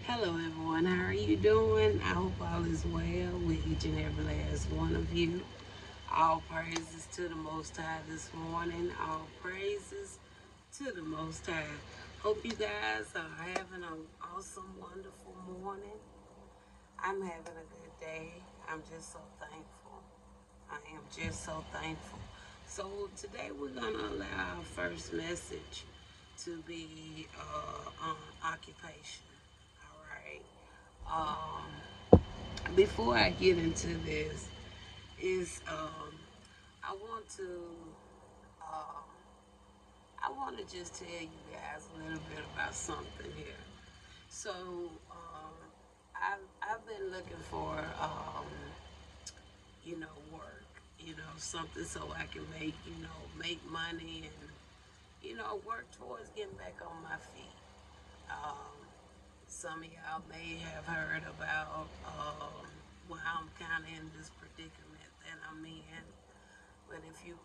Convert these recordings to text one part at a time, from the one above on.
Hello, everyone. How are you doing? I hope all is well with each and every last one of you. All praises to the Most High this morning. All praises to the Most High. Hope you guys are having an awesome, wonderful morning. I'm having a good day. I'm just so thankful. I am just so thankful. So today we're gonna allow our first message to be on occupation. All right. Before I get into this, is I want to um, I want to just tell you guys a little bit about something here. So I've been looking for work, something so I can make money and work towards getting back on my feet. Um, some of y'all may have heard about why I'm kind of in this predicament that I'm in. But if you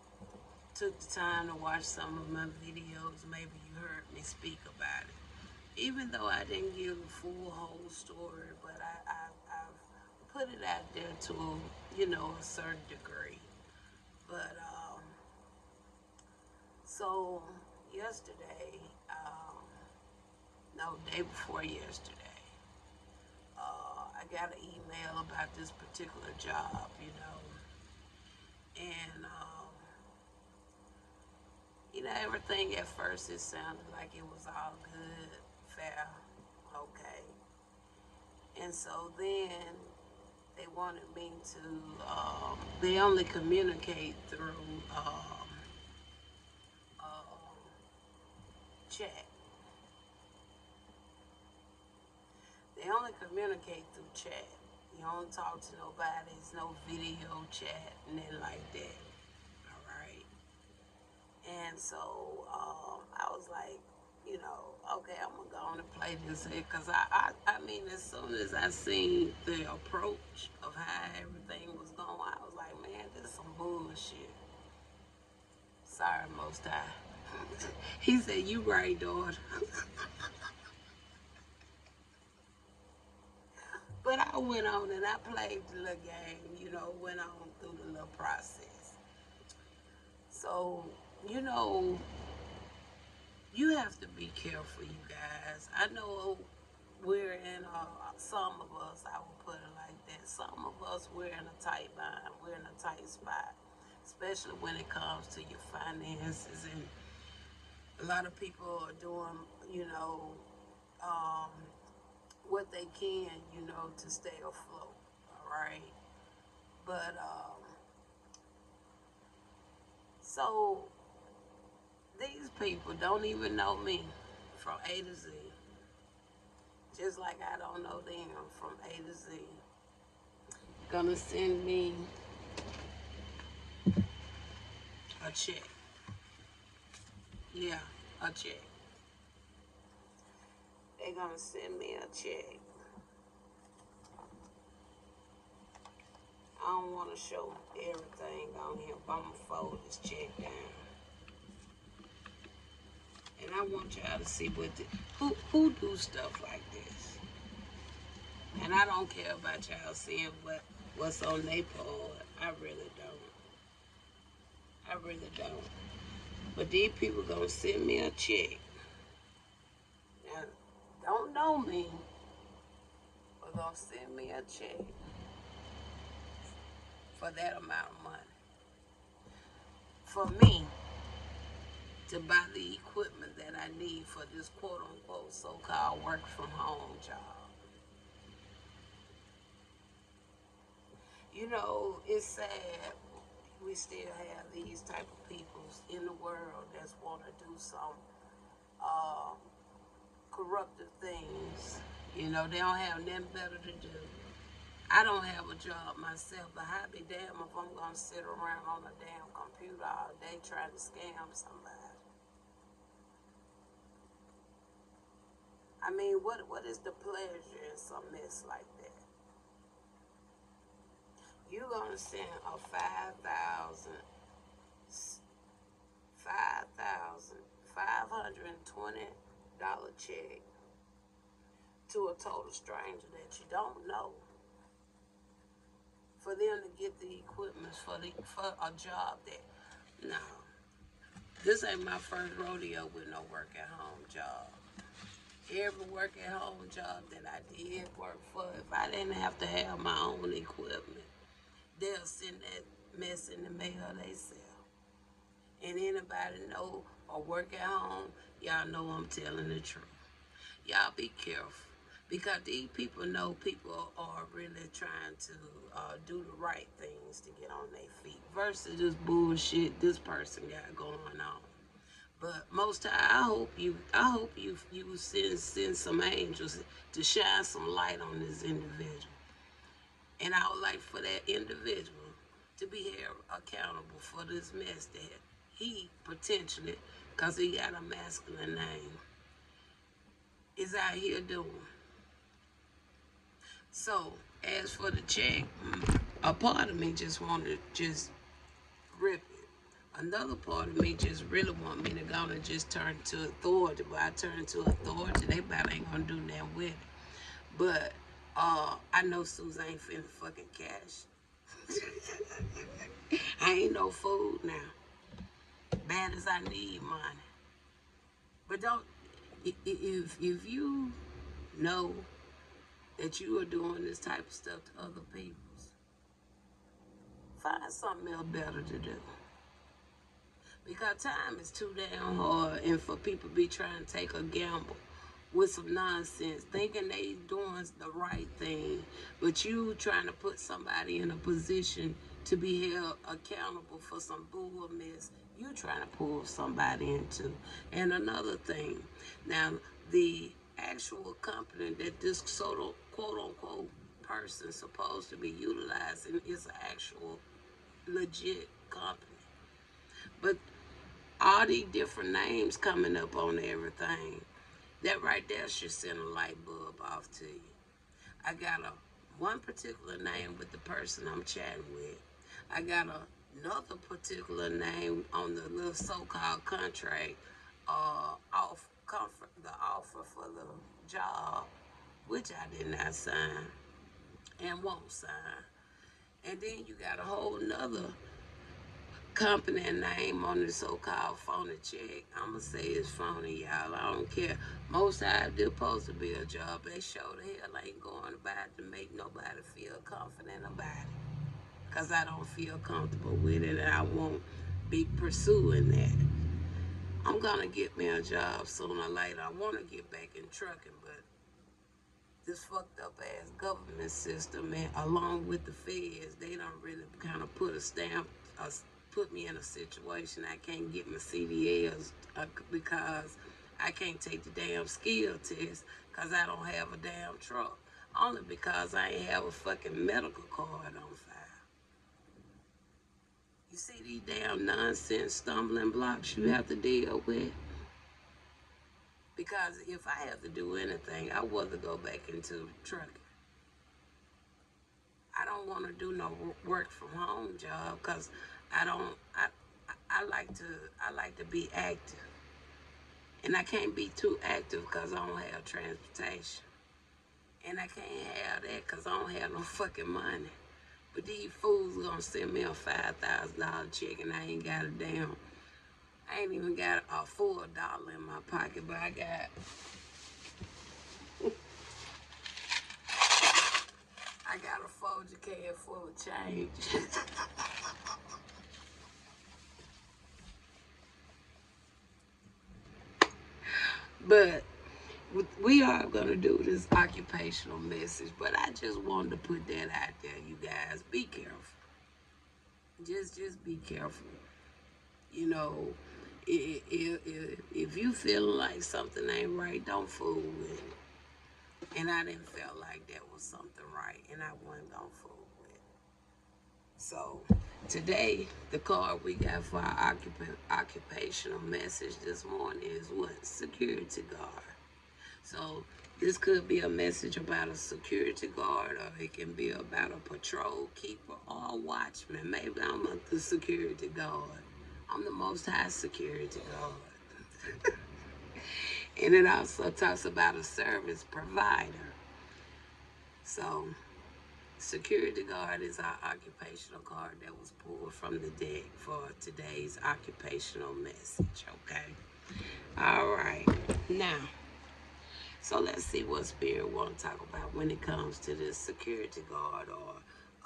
took the time to watch some of my videos, maybe you heard me speak about it. Even though I didn't give the full whole story, but I've put it out there to, a certain degree. But so yesterday, no, day before yesterday, I got an email about this particular job, and everything at first it sounded like it was all good, fair, okay. And so then they wanted me to, they only communicate through um, chat. They only communicate through chat. You don't talk to nobody. It's no video chat, nothing like that. All right. And so I was like, okay, I'm gonna go on and play this here because I mean, as soon as I seen the approach of how everything was going, I was like, man, this is some bullshit. Sorry, Most High. He said, "You right, daughter." But I went on and I played the little game, went on through the little process. So, you know, you have to be careful, you guys. I know we're in, some of us, I will put it like that, some of us, we're in a tight bind, we're in a tight spot, especially when it comes to your finances. And a lot of people are doing, um, what they can, to stay afloat, all right? But, so these people don't even know me from A to Z, just like I don't know them from A to Z. Gonna send me a check. Yeah, a check. They're gonna send me a check. I don't want to show everything on here, but I'm gonna fold this check down. And I want y'all to see who do stuff like this. And I don't care about y'all seeing what's on their poll. I really don't. I really don't. But these people gonna send me a check. Now, don't know me, but gonna send me a check for that amount of money. For me to buy the equipment that I need for this quote unquote so called work from home job. It's sad we still have these type of people in the world that want to do some uh, corruptive things. They don't have nothing better to do. I don't have a job myself, but I be damn if I'm gonna sit around on a damn computer all day trying to scam somebody. I mean, what is the pleasure in some mess like that? You're gonna send a $5,520 check to a total stranger that you don't know, for them to get the equipment for a job that, no, this ain't my first rodeo with no work at home job. Every work at home job that I did work for, if I didn't have to have my own equipment, they'll send that mess in the mail themselves. And anybody know or work at home, y'all know I'm telling the truth. Y'all be careful, because these people know people are really trying to do the right things to get on their feet versus this bullshit this person got going on. But most time, I hope you send some angels to shine some light on this individual, and I would like for that individual to be held accountable for this mess that he potentially, because he got a masculine name, is out here doing. So, as for the check, a part of me just wanted to just rip it. Another part of me just really want me to go and just turn to authority. But I turn to authority, they about ain't gonna do nothing with it. But I know Susan ain't finna fucking cash. I ain't no fool now. Bad as I need money. But don't, if you know that you are doing this type of stuff to other people, find something else better to do. Because time is too damn hard, and for people be trying to take a gamble with some nonsense, thinking they doing the right thing, but you trying to put somebody in a position to be held accountable for some bull mess you trying to pull somebody into. And another thing, now the actual company that this sort of quote unquote person supposed to be utilizing is an actual legit company. But all these different names coming up on everything, that right there should send a light bulb off to you. I got one particular name with the person I'm chatting with. I got another particular name on the little so-called contract, the offer for the job, which I did not sign and won't sign. And then you got a whole nother company name on the so-called phony check. I'ma say it's phony, y'all. I don't care. Most times they're supposed to be a job. They show the hell ain't going about it to make nobody feel confident about it. Cause I don't feel comfortable with it, and I won't be pursuing that. I'm gonna get me a job sooner or later. I wanna get back in trucking, but this fucked up ass government system, and along with the feds, they don't really kind of put a stamp, put me in a situation I can't get my CDLs because I can't take the damn skill test because I don't have a damn truck. Only because I ain't have a fucking medical card on file. You see these damn nonsense stumbling blocks you have to deal with? Because if I have to do anything, I'd rather go back into trucking. I don't want to do no work from home job because I don't. I like to be active, and I can't be too active because I don't have transportation, and I can't have that because I don't have no fucking money. But these fools gonna send me a $5,000 check, and I ain't got a damn. I ain't even got a full dollar in my pocket, but I got a Folger can full of change. But we are gonna do this occupational message, but I just wanted to put that out there, you guys. Be careful. Just be careful. You know, if you feel like something ain't right, don't fool with it. And I didn't feel like that was something right, and I wasn't gonna fool with it. So today, the card we got for our occupational message this morning is what? Security guard. So this could be a message about a security guard, or it can be about a patrol keeper or a watchman. Maybe I'm the security guard. I'm the most high security guard. And it also talks about a service provider. So, security guard is our occupational card that was pulled from the deck for today's occupational message, okay? All right. Now, so let's see what Spirit want to talk about when it comes to this security guard or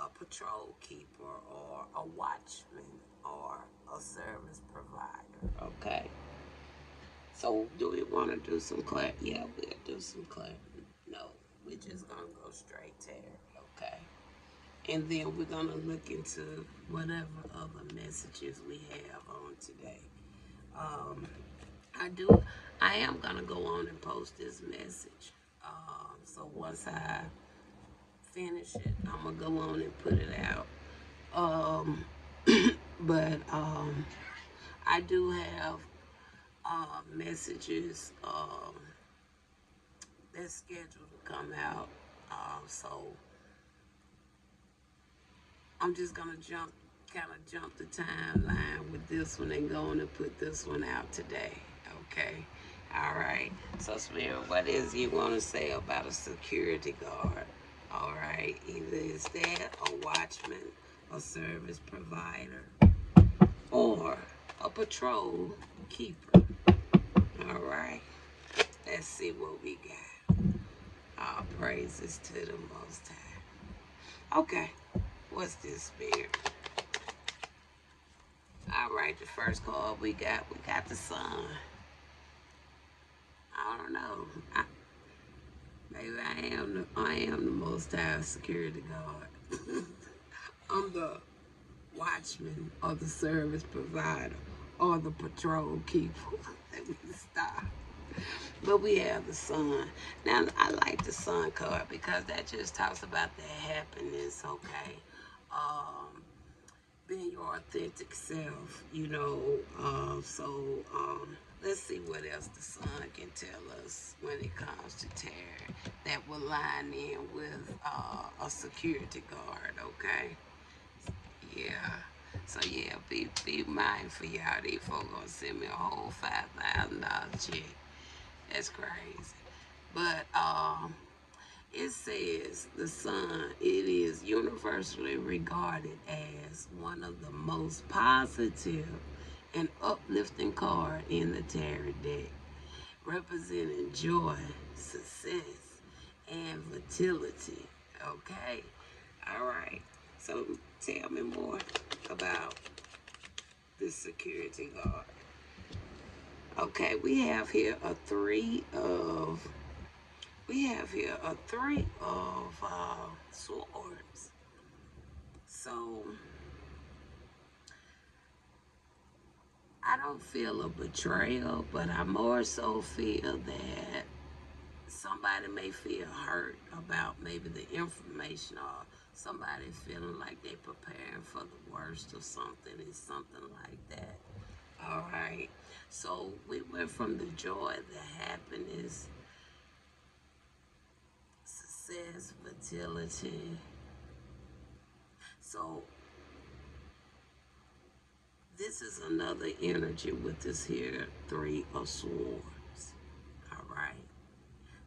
a patrol keeper or a watchman or a service provider, okay? So do we want to do some clap? Yeah, we'll do some clap. No, we're just going to go straight there, okay? And then we're going to look into whatever other messages we have on today. Um, I am going to go on and post this message. So once I finish it, I'm going to go on and put it out. Um, but I do have messages that's scheduled to come out. So I'm just gonna kind of jump the timeline with this one and go on and put this one out today. Okay. All right. So, Spirit, what is you want to say about a security guard? All right. Either is that a watchman, a service provider, or a patrol keeper. All right. Let's see what we got. All praises to the Most High. Okay. What's this, Spirit? All right. The first card we got the Sun. I don't know. Maybe I am the Most High security guard. I'm the watchman or the service provider or the patrol keeper. Let me stop. But we have the Sun. Now, I like the Sun card because that just talks about the happiness, okay? Being your authentic self, you know. Let's see what else the Sun can tell us when it comes to tarot that will line in with a security guard, okay? Yeah. So yeah, be mindful, y'all. These folks gonna send me a whole $5,000 check. That's crazy. But it says the Sun, it is universally regarded as one of the most positive and uplifting card in the tarot deck, representing joy, success, and vitality. Okay? All right. So tell me more about this security guard. Okay, we have here a three of swords. So I don't feel a betrayal, but I more so feel that somebody may feel hurt about maybe the information, or somebody feeling like they're preparing for the worst or something. It's something like that. All right. So we went from the joy, the happiness, success, fertility. So this is another energy with this here three of swords. All right.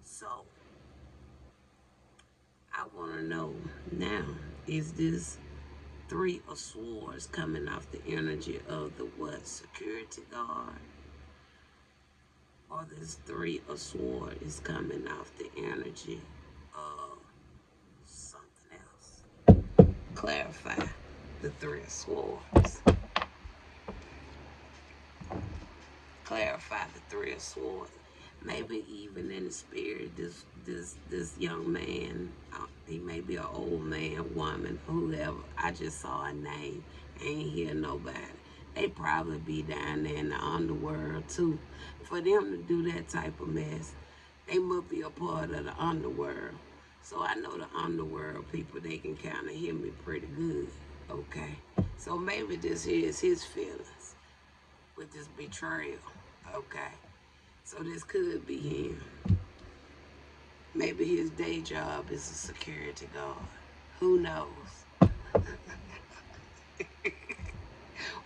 So I want to know now, is this three of swords coming off the energy of the what? Security guard? Or this three of swords is coming off the energy of something else? Clarify the three of swords. Clarify the three of swords. Maybe even in the spirit, this young man, he may be an old man, woman, whoever. I just saw a name. I ain't hear nobody. They probably be down there in the underworld too. For them to do that type of mess, they must be a part of the underworld. So I know the underworld people, they can kind of hear me pretty good. Okay. So maybe this here is his feelings with this betrayal. Okay. So this could be him. Maybe his day job is a security guard. Who knows?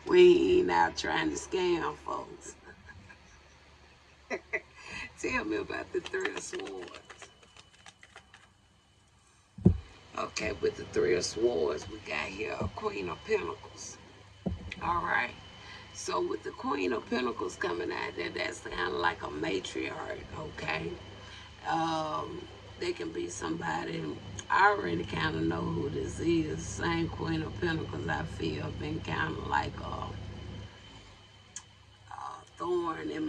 We ain't out trying to scam folks. Tell me about the Three of Swords. Okay, with the Three of Swords, we got here a Queen of Pentacles. All right. So with the Queen of Pentacles coming out there, that's kind of like a matriarch, okay? They can be somebody, I already kind of know who this is. Same Queen of Pentacles, I feel, been kind of like a thorn in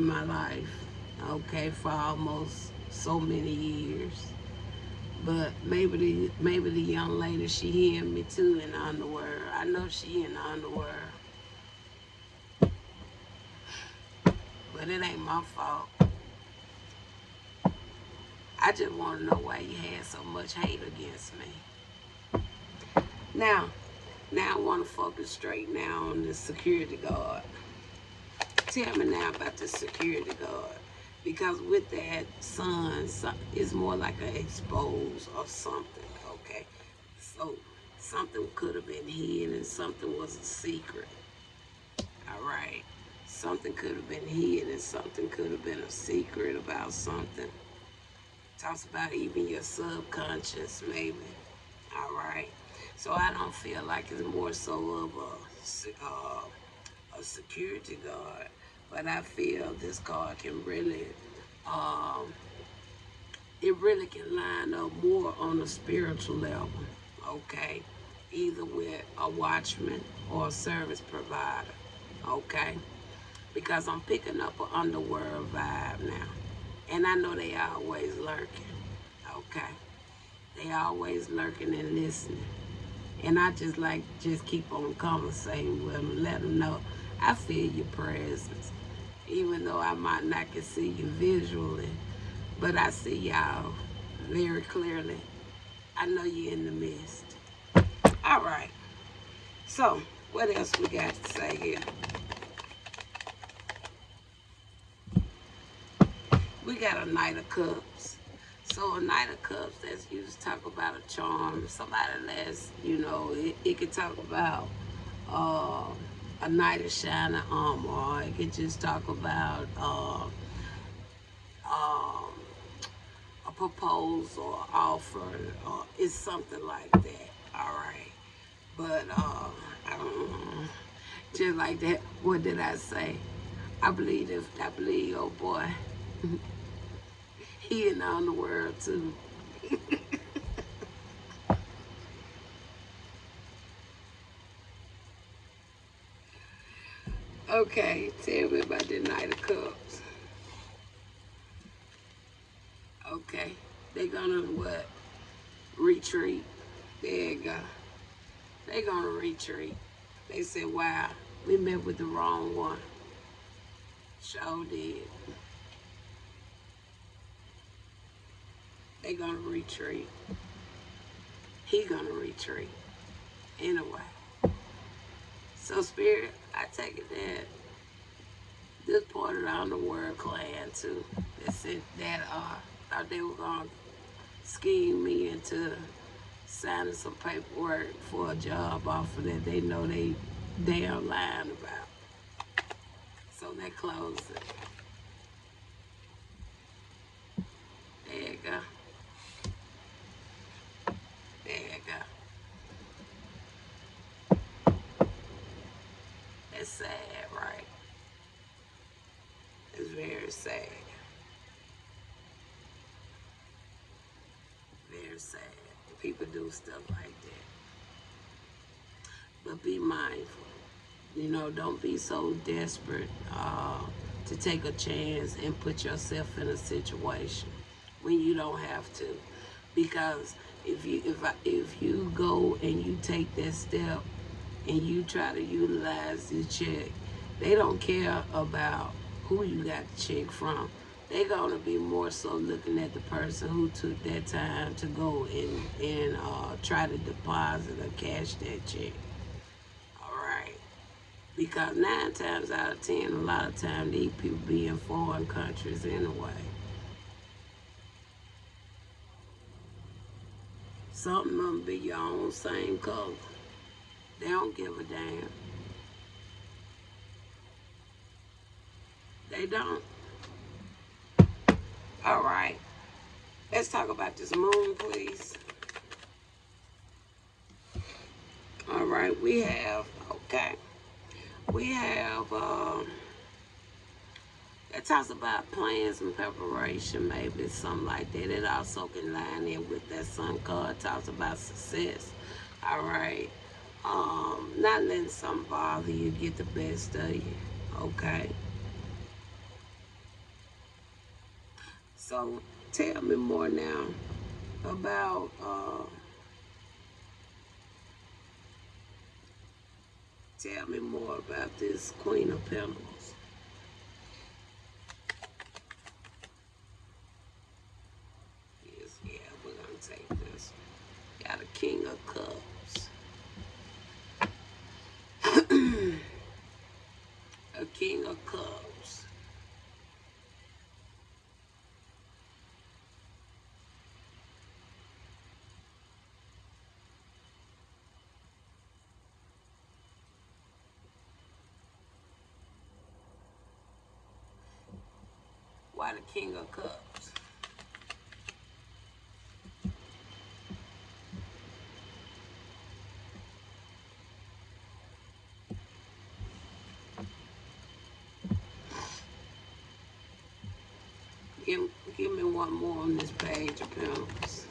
my life, okay, for almost so many years. But maybe the young lady, she hearing me too in the underworld. I know she in the underworld. But it ain't my fault. I just want to know why you had so much hate against me. Now I want to focus straight now on the security guard. Tell me now about the security guard. Because with that sun, it's more like an expose or something, okay? So something could have been hidden and something was a secret. All right. Something could have been hidden and something could have been a secret about something. Talks about even your subconscious, maybe. All right. So I don't feel like it's more so of a security guard, but I feel this card can really, it really can line up more on a spiritual level. Okay. Either with a watchman or a service provider. Okay. Because I'm picking up an underworld vibe now. And I know they always lurking. Okay. They always lurking and listening. And I just keep on conversating with them, let them know I feel your presence. Even though I might not can see you visually, but I see y'all very clearly. I know you're in the midst. All right. So, what else we got to say here? We got a Knight of Cups. So a Knight of Cups, that's used to talk about a charm. Somebody that's, it could talk about a knight of shining armor. Or it could just talk about a proposal or offer. Or it's something like that. All right. But I don't, just like that, what did I say? I believe, oh boy, he in the underworld too. Okay, tell me about the Knight of Cups. Okay, they gonna what? Retreat. There you go. They gonna retreat. They said, wow, we met with the wrong one. Sure did. They gonna retreat. He gonna retreat. Anyway. So Spirit, I take it that this part of the underworld clan too. That said that thought they were gonna scheme me into signing some paperwork for a job offer that they know they damn lying about. So they closed it. There you go. There you go. It's sad, right? It's very sad. Very sad. People do stuff like that. But be mindful. Don't be so desperate to take a chance and put yourself in a situation when you don't have to. Because if you go and you take that step and you try to utilize the check, they don't care about who you got the check from. They're gonna be more so looking at the person who took that time to go and try to deposit or cash that check. All right. Because 9 times out of 10, a lot of times these people be in foreign countries anyway. Some of them be your own same color. They don't give a damn. They don't. Let's talk about this moon, please. All right, we have, okay. We have, it talks about plans and preparation, maybe something like that. It also can line in with that sun card. It talks about success. All right. Not letting something bother you, get the best of you. Okay. So tell me more now about tell me more about this Queen of Pentacles. Yes, yeah, we're gonna take this. Got a King of Cups. A King of Cups. Why the King of Cups? Give me one more on this page of Pentacles.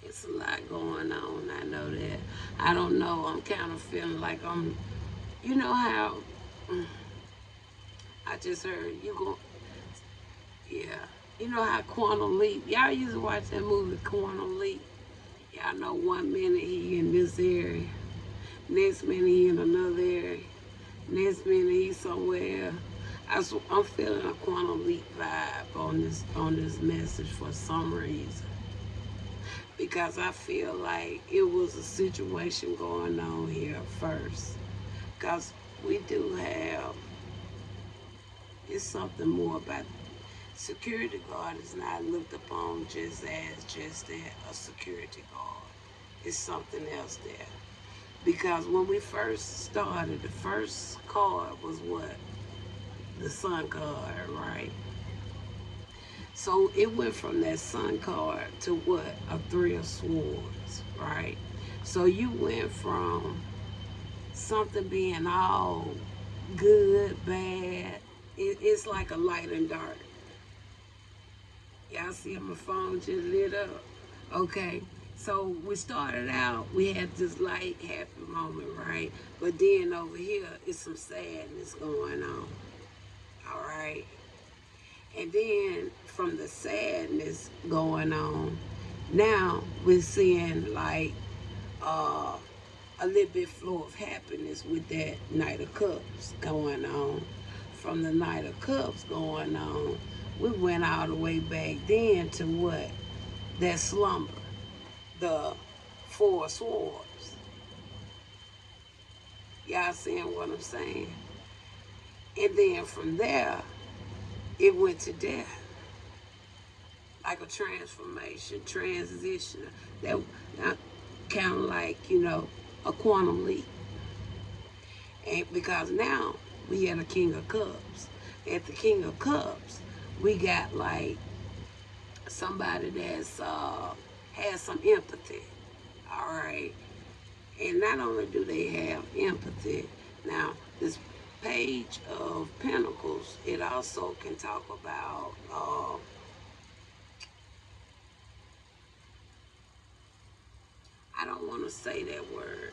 It's a lot going on. I know that. I don't know. I'm kind of feeling like you know how, I just heard you go, yeah. You know how Quantum Leap, y'all used to watch that movie Quantum Leap. Y'all know 1 minute he in this area, next minute he in another area, next minute he somewhere. I'm feeling a Quantum Leap vibe on this message for some reason. Because I feel like it was a situation going on here first. Because we do have, it's something more about security guard is not looked upon just that, a security guard. It's something else there. Because when we first started, the first card was what? The Sun card, right? So it went from that Sun card to what? A Three of Swords, right? So you went from something being all good, bad. It's like a light and dark. Y'all see my phone just lit up. Okay, so we started out, we had this light, happy moment, right? But then over here, it's some sadness going on. All right. And then from the sadness going on, now we're seeing like a little bit flow of happiness with that Knight of Cups going on. From the Knight of Cups going on, we went all the way back then to what? That slumber, the Four of Swords. Y'all seeing what I'm saying? And then from there, it went to death. Like a transformation, transition. That kind of like, a quantum leap. And because now we had a King of Cups. At the King of Cups, we got like somebody that's has some empathy. All right. And not only do they have empathy, now this Page of Pentacles, it also can talk about I don't want to say that word.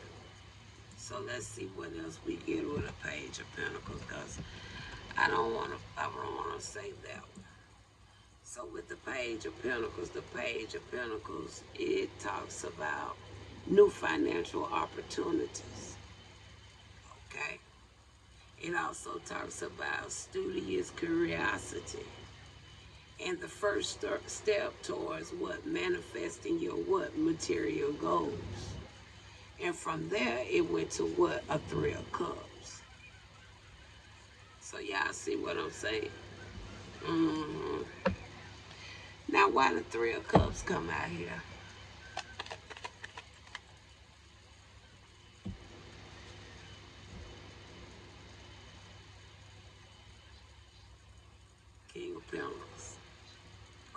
So let's see what else we get with a Page of Pentacles, because I don't want to say that one. So with the Page of Pentacles, it talks about new financial opportunities. Okay. It also talks about studious curiosity. And the first step towards what? Manifesting your what? Material goals. And from there, it went to what? A Three of Cups. So y'all see what I'm saying? Now, why the Three of Cups come out here?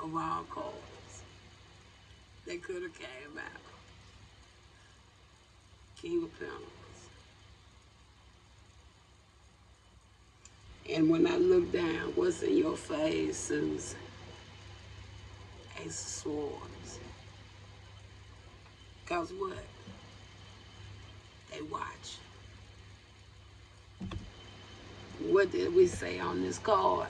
of all cards that could have came out. King of Pentacles. And when I look down, what's in your face, Susan? Ace of Swords. Because what? They watch. What did we say on this card?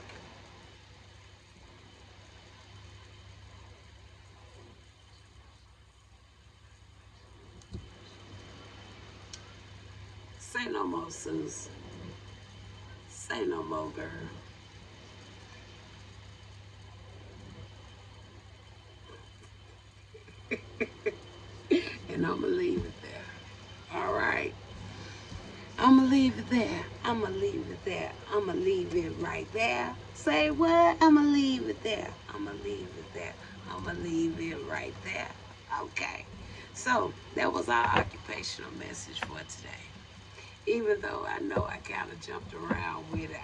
Say no more, Susan. Say no more, girl. And I'm going to leave it there. All right. I'm going to leave it there. I'm going to leave it there. I'm going to leave it right there. Say what? I'm going to leave it there. I'm going to leave it there. I'm going to leave it right there. Okay. So that was our occupational message for today. Even though I know I kind of jumped around with it,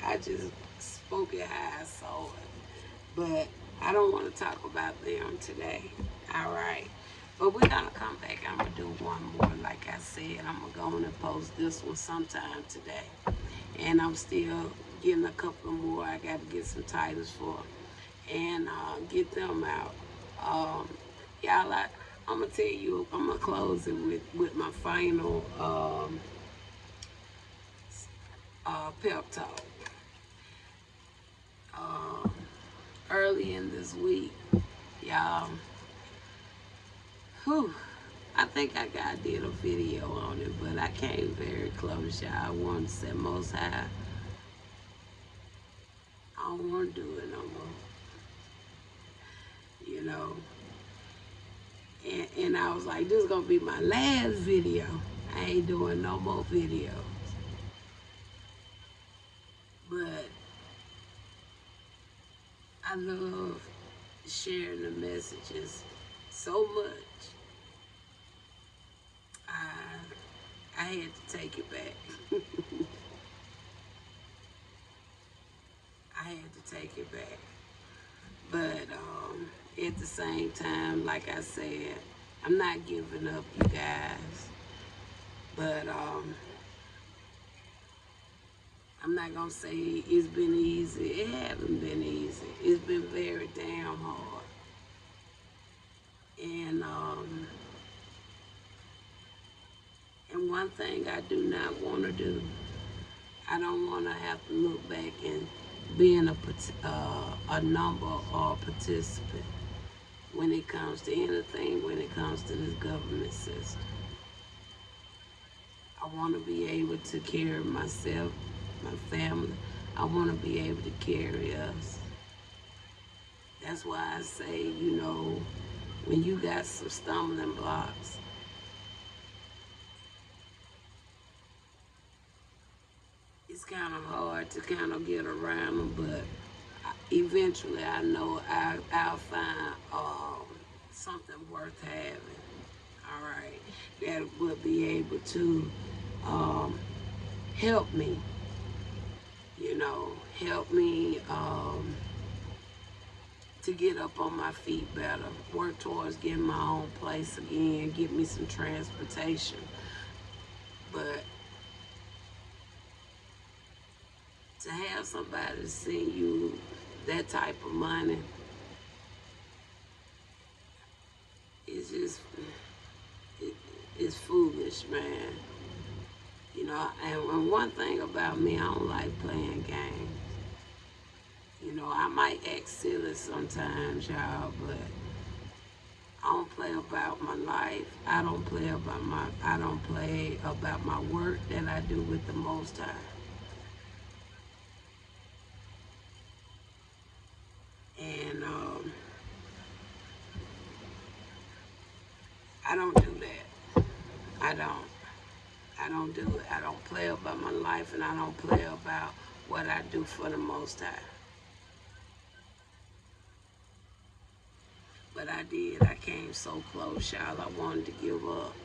I just spoke it how I saw it. But I don't want to talk about them today. All right. But we're going to come back. I'm going to do one more. Like I said, I'm going to go on and post this one sometime today. And I'm still getting a couple more. I got to get some titles for and get them out. Y'all, I'm going to tell you, I'm going to close it with my final pep talk. Early in this week, y'all, I think I did a video on it, but I came very close, y'all. I wanted to say, Most High, I don't want to do it no more. You know, and I was like, this is going to be my last video. I ain't doing no more videos. But I love sharing the messages so much. I had to take it back. I had to take it back. But at the same time, like I said, I'm not giving up, you guys. But I'm not going to say it's been easy. It hasn't been easy. It's been very damn hard. And one thing I do not want to do, I don't want to have to look back and being a number or a participant when it comes to anything, when it comes to this government system. I want to be able to carry myself, my family. I want to be able to carry us. That's why I say, you know, when you got some stumbling blocks, it's kind of hard to kind of get around them, but eventually I know I'll find something worth having, all right, that will be able to help me, you know, help me to get up on my feet better, work towards getting my own place again, get me some transportation. But to have somebody send you that type of money, it's just, it's foolish, man. You know, and one thing about me, I don't like playing games. You know, I might act silly sometimes, y'all, but I don't play about my life. I don't play about my work that I do with the Most High. And I don't do that. I don't do it. I don't play about my life, and I don't play about what I do for the Most High. But I did. I came so close, y'all. I wanted to give up.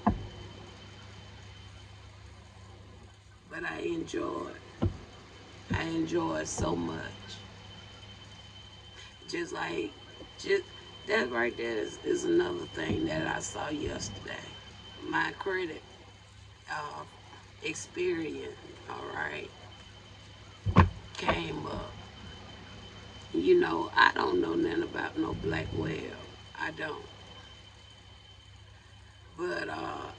But I enjoyed. I enjoyed so much. Just like Just that right there is another thing that I saw yesterday. My credit uh, experience, all right, came up. You know, I don't know nothing about no black whale. I don't. But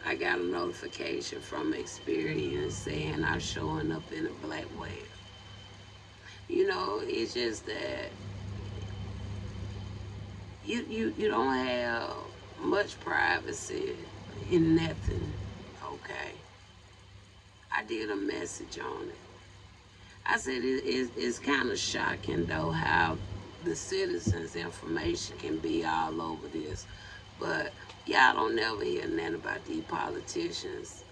I got a notification from Experian saying I'm showing up in a black whale. You know, it's just that you don't have much privacy in nothing. Okay, I did a message on it. I said it's kind of shocking though how the citizens' information can be all over this, but y'all don't never hear nothing about these politicians.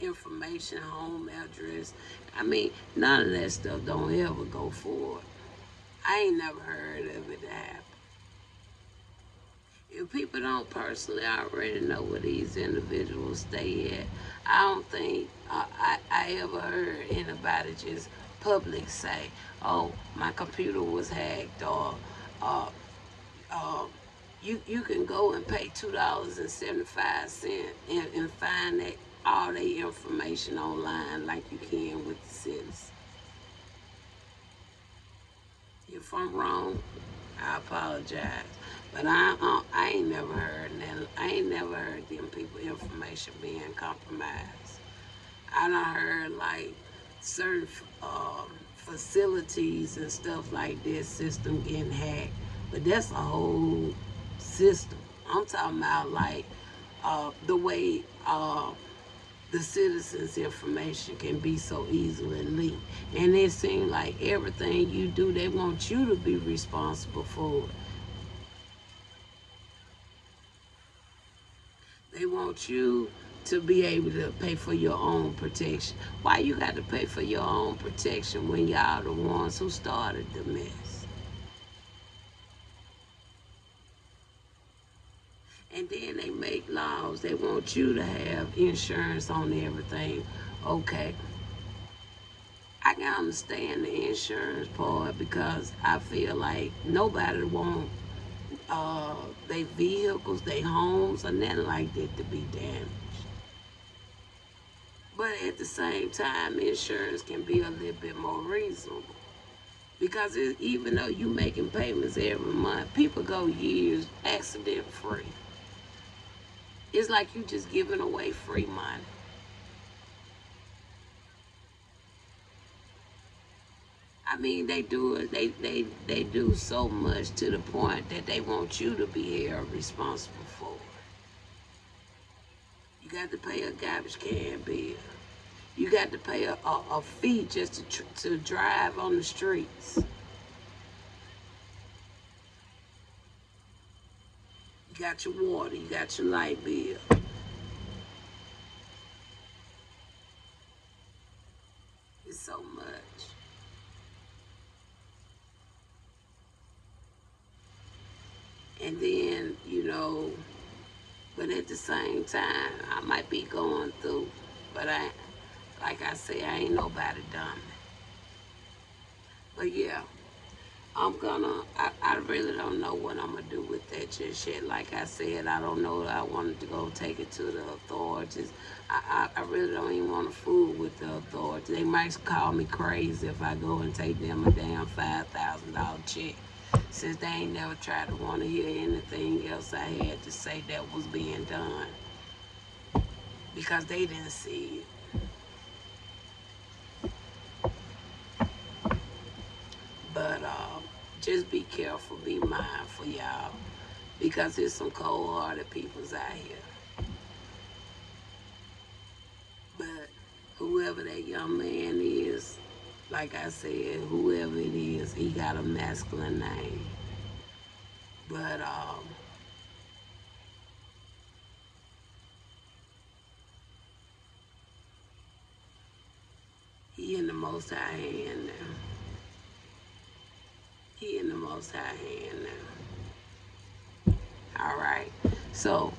Information, home address. I mean, none of that stuff don't ever go forward. I ain't never heard of it happen. If people don't personally already know where these individuals stay at, I don't think I ever heard anybody just public say, "Oh, my computer was hacked," or uh, uh, you can go and pay $2.75 and find that all their information online like you can with the citizens. If I'm wrong, I apologize. But I ain't never heard that. I ain't never heard them people information being compromised. I done heard like certain facilities and stuff like this system getting hacked, but that's a whole system. I'm talking about like the way the citizens' information can be so easily leaked. And it seems like everything you do, they want you to be responsible for it. They want you to be able to pay for your own protection. Why you got to pay for your own protection when y'all the ones who started the mess? And then they make laws. They want you to have insurance on everything. Okay, I can understand the insurance part because I feel like nobody want their vehicles, their homes, or nothing like that to be damaged. But at the same time, insurance can be a little bit more reasonable because even though you making payments every month, people go years accident free. It's like you just giving away free money. I mean, they do it. They do so much to the point that they want you to be held responsible for it. You got to pay a garbage can bill. You got to pay a fee just to drive on the streets. You got your water. You got your light bill. It's so much. And then, you know, but at the same time, I might be going through, but like I say, I ain't nobody dumb. But yeah, I really don't know what I'm gonna do with that just yet. Like I said, I don't know that I wanted to go take it to the authorities. I really don't even want to fool with the authorities. They might call me crazy if I go and take them a damn $5,000 check. Since they ain't never tried to want to hear anything else I had to say that was being done. Because they didn't see it. But just be careful, be mindful, y'all, because there's some cold-hearted peoples out here. But whoever that young man is, like I said, whoever it is, he got a masculine name. But he in the Most High hand now. He in the Most High hand now. All right. So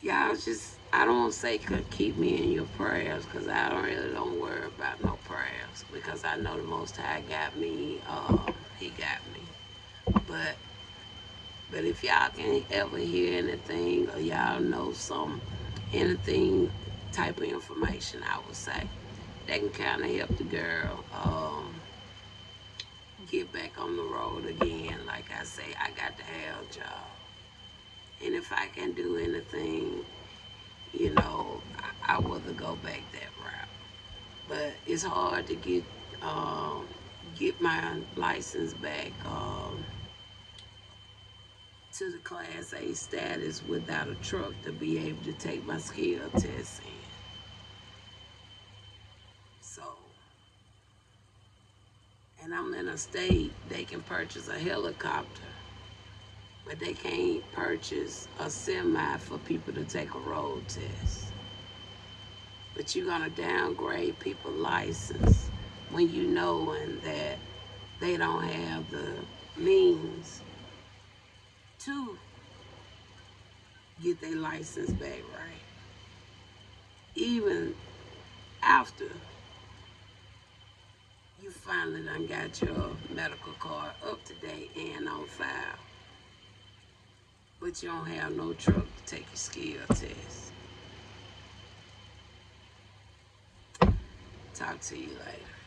y'all just, I don't want to say could keep me in your prayers because I don't worry about no prayers because I know the Most High got me. He got me. But if y'all can ever hear anything or y'all know anything type of information, I would say that can kind of help the girl get back on the road again. Like I say, I got to have a job. And if I can do anything, I would go back that route. But it's hard to get my license back to the Class A status without a truck to be able to take my skill test in. So, and I'm in a state they can purchase a helicopter, but they can't purchase a semi for people to take a road test. But you're gonna downgrade people's license when you knowing that they don't have the means to get their license back right. Even after you finally done got your medical card up to date and on file, but you don't have no truck to take your skill test. Talk to you later.